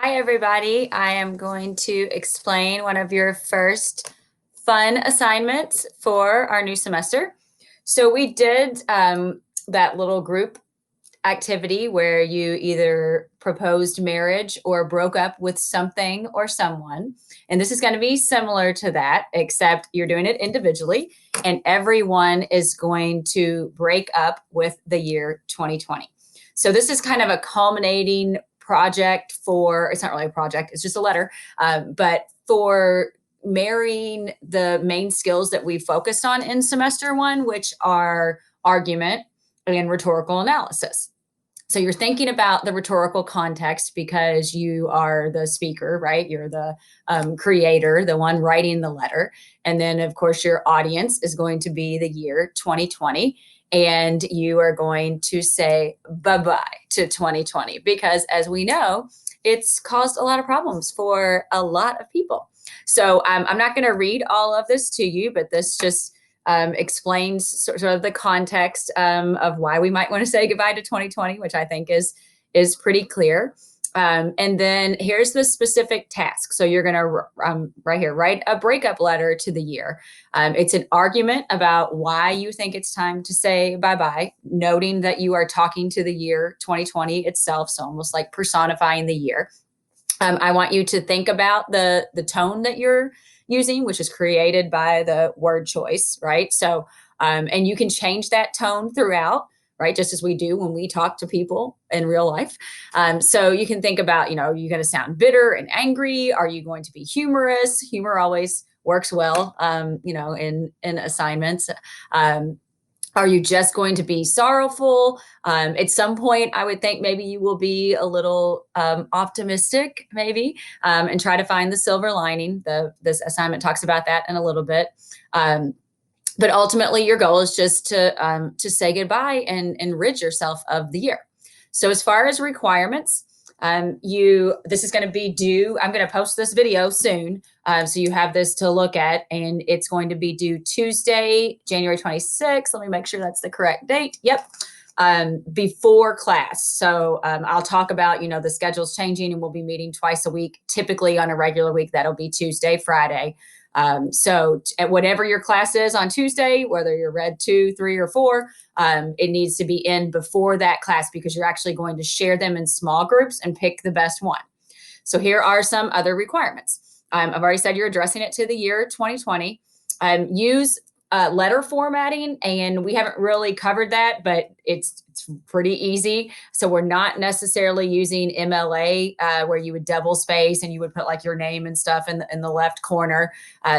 Hi, everybody. I am going to explain one of your first fun assignments for our new semester. So we did that little group activity where you either proposed marriage or broke up with something or someone. And this is going to be similar to that, except you're doing it individually, and everyone is going to break up with the year 2020. So this is kind of a culminating project for, it's not really a project, it's just a letter, but for marrying the main skills that we focused on in semester one, which are argument and rhetorical analysis. So you're thinking about the rhetorical context because you are the speaker, right? You're the creator, the one writing the letter. And then, of course, your audience is going to be the year 2020. And you are going to say bye-bye to 2020 because, as we know, it's caused a lot of problems for a lot of people. So I'm not going to read all of this to you, but this just explains sort of the context of why we might want to say goodbye to 2020, which I think is pretty clear. And then here's the specific task. So you're going to right here write a breakup letter to the year. It's an argument about why you think it's time to say bye-bye, noting that you are talking to the year 2020 itself, so almost like personifying the year. I want you to think about the tone that you're using, which is created by the word choice, right? So, and you can change that tone throughout, right? Just as we do when we talk to people in real life. So you can think about, are you going to sound bitter and angry? Are you going to be humorous? Humor always works well, in assignments. Are you just going to be sorrowful? At some point, I would think maybe you will be a little optimistic, maybe, and try to find the silver lining. This assignment talks about that in a little bit. But ultimately, your goal is just to say goodbye and rid yourself of the year. So as far as requirements, this is going to be due. I'm going to post this video soon, so you have this to look at, and it's going to be due Tuesday, January 26th. Let me make sure that's the correct date. Yep. Before class. So I'll talk about, the schedule's changing and we'll be meeting twice a week. Typically on a regular week, that'll be Tuesday, Friday. So at whatever your class is on Tuesday, whether you're Red 2, 3, or 4, it needs to be in before that class because you're actually going to share them in small groups and pick the best one. So here are some other requirements. I've already said you're addressing it to the year 2020. Use letter formatting, and we haven't really covered that, but it's pretty easy. So we're not necessarily using MLA where you would double space and you would put like your name and stuff in the left corner.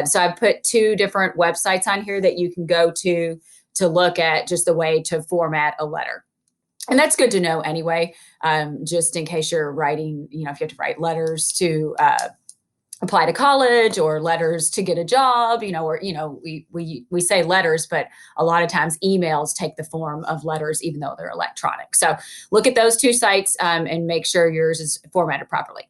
So I put 2 different websites on here that you can go to look at just the way to format a letter. And that's good to know anyway, just in case you're writing, if you have to write letters to apply to college or letters to get a job, or, we say letters, but a lot of times emails take the form of letters, even though they're electronic. So look at those 2 sites and make sure yours is formatted properly.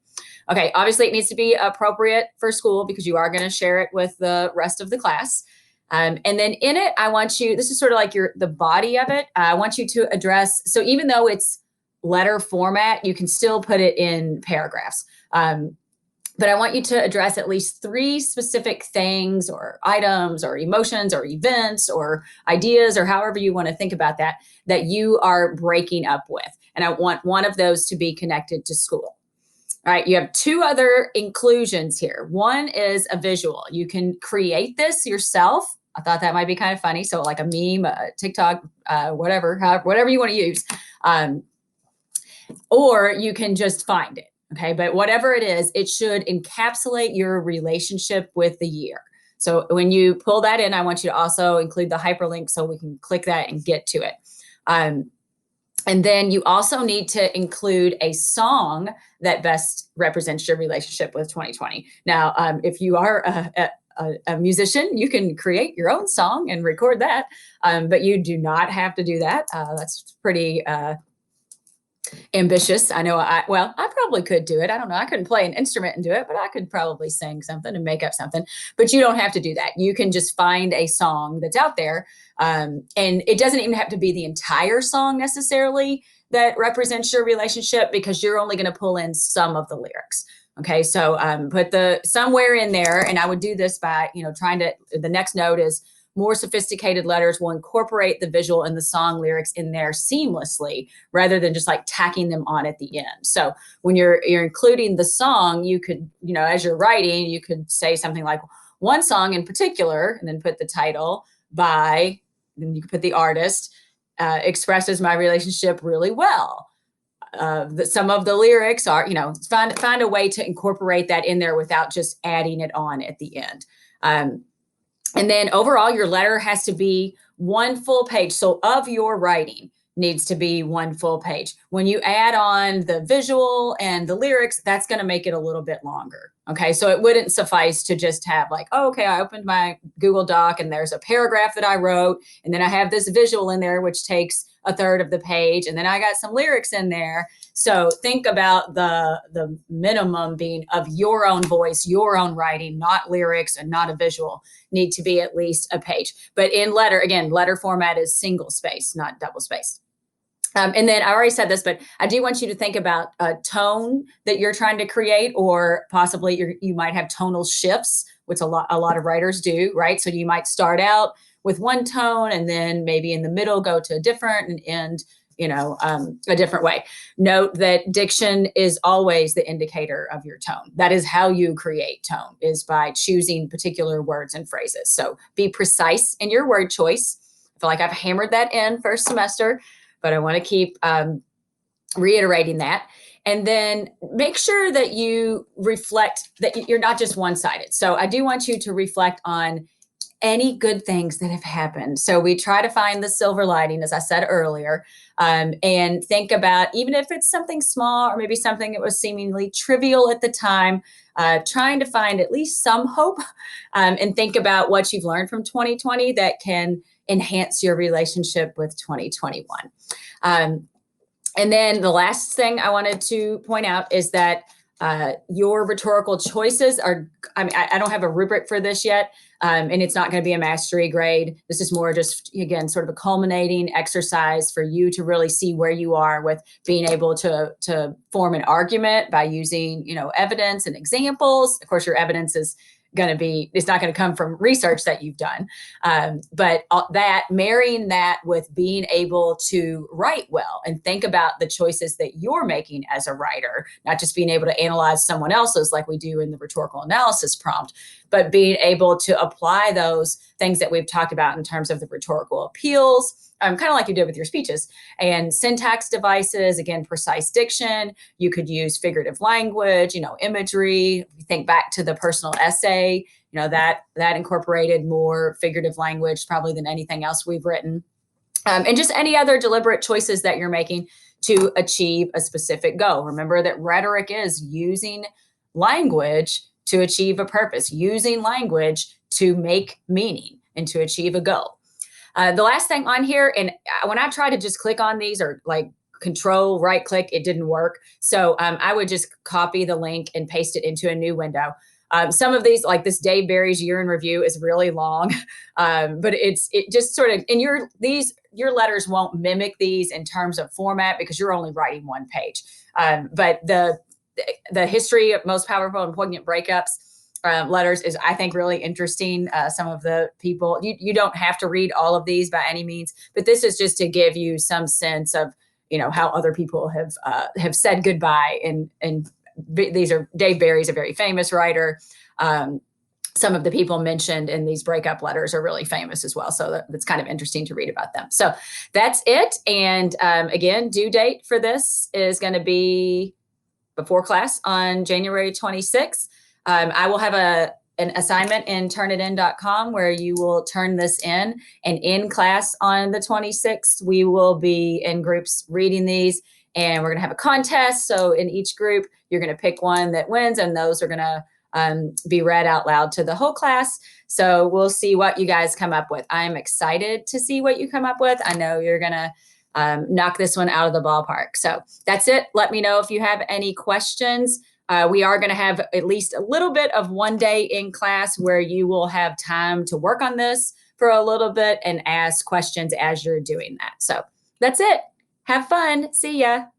Okay, obviously it needs to be appropriate for school because you are going to share it with the rest of the class. And then in it, I want you, this is sort of like the body of it. I want you to address, so even though it's letter format, you can still put it in paragraphs. But I want you to address at least 3 specific things or items or emotions or events or ideas or however you want to think about that you are breaking up with. And I want one of those to be connected to school. All right, you have 2 other inclusions here. One is a visual. You can create this yourself. I thought that might be kind of funny. So like a meme, TikTok, whatever you want to use. Or you can just find it. Okay, but whatever it is, it should encapsulate your relationship with the year. So when you pull that in, I want you to also include the hyperlink so we can click that and get to it. And then you also need to include a song that best represents your relationship with 2020. Now, if you are a musician, you can create your own song and record that, but you do not have to do that. That's pretty ambitious. I know I probably could do it. I don't know. I couldn't play an instrument and do it, but I could probably sing something and make up something. But you don't have to do that. You can just find a song that's out there. And it doesn't even have to be the entire song necessarily. that represents your relationship because you're only going to pull in some of the lyrics. Okay, so put the somewhere in there, and I would do this by, trying to, the next note is more sophisticated letters will incorporate the visual and the song lyrics in there seamlessly rather than just like tacking them on at the end. So when you're including the song, you could, as you're writing, you could say something like one song in particular, and then put the title by, then you can put the artist, expresses my relationship really well. Some of the lyrics are, find a way to incorporate that in there without just adding it on at the end. And then overall, your letter has to be one full page. So of your writing needs to be one full page. When you add on the visual and the lyrics, that's going to make it a little bit longer. Okay, so it wouldn't suffice to just have like, oh, okay, I opened my Google Doc and there's a paragraph that I wrote, and then I have this visual in there, which takes a third of the page, and then I got some lyrics in there. So think about the minimum being of your own voice, your own writing, not lyrics and not a visual, need to be at least a page. But in letter, again, letter format is single space, not double space. And then I already said this, but I do want you to think about a tone that you're trying to create, or possibly you might have tonal shifts, which a lot of writers do, right? So you might start out with one tone and then maybe in the middle go to a different and end, a different way. Note that diction is always the indicator of your tone. That is how you create tone, is by choosing particular words and phrases. So be precise in your word choice. I feel like I've hammered that in first semester, but I want to keep reiterating that. And then make sure that you reflect that you're not just one-sided. So I do want you to reflect on any good things that have happened. So we try to find the silver lining, as I said earlier, and think about, even if it's something small or maybe something that was seemingly trivial at the time, trying to find at least some hope, and think about what you've learned from 2020 that can enhance your relationship with 2021. And then the last thing I wanted to point out is that your rhetorical choices are, I don't have a rubric for this yet, and it's not going to be a mastery grade. This is more just, again, sort of a culminating exercise for you to really see where you are with being able to form an argument by using, evidence and examples. Of course, your evidence is it's not going to come from research that you've done. But that marrying that with being able to write well and think about the choices that you're making as a writer, not just being able to analyze someone else's like we do in the rhetorical analysis prompt, but being able to apply those things that we've talked about in terms of the rhetorical appeals, kind of like you did with your speeches, and syntax devices, again, precise diction. You could use figurative language, imagery. Think back to the personal essay, that incorporated more figurative language probably than anything else we've written. And just any other deliberate choices that you're making to achieve a specific goal. Remember that rhetoric is using language to achieve a purpose, using language to make meaning and to achieve a goal. The last thing on here, and when I try to just click on these or like control right click, it didn't work. So I would just copy the link and paste it into a new window. Some of these, like this Dave Barry's year in review, is really long, but it just sort of, and your letters won't mimic these in terms of format because you're only writing one page. But the history of most powerful and poignant breakups letters is, I think, really interesting. Some of the people, you don't have to read all of these by any means, but this is just to give you some sense of, how other people have said goodbye. And these are, Dave Barry's a very famous writer. Some of the people mentioned in these breakup letters are really famous as well. So that's kind of interesting to read about them. So that's it. And again, due date for this is going to be before class on January 26th. I will have an assignment in turnitin.com where you will turn this in, and in class on the 26th, we will be in groups reading these, and we're going to have a contest. So in each group, you're going to pick one that wins, and those are going to be read out loud to the whole class. So we'll see what you guys come up with. I'm excited to see what you come up with. I know you're going to knock this one out of the ballpark. So that's it. Let me know if you have any questions. We are going to have at least a little bit of one day in class where you will have time to work on this for a little bit and ask questions as you're doing that. So that's it. Have fun. See ya.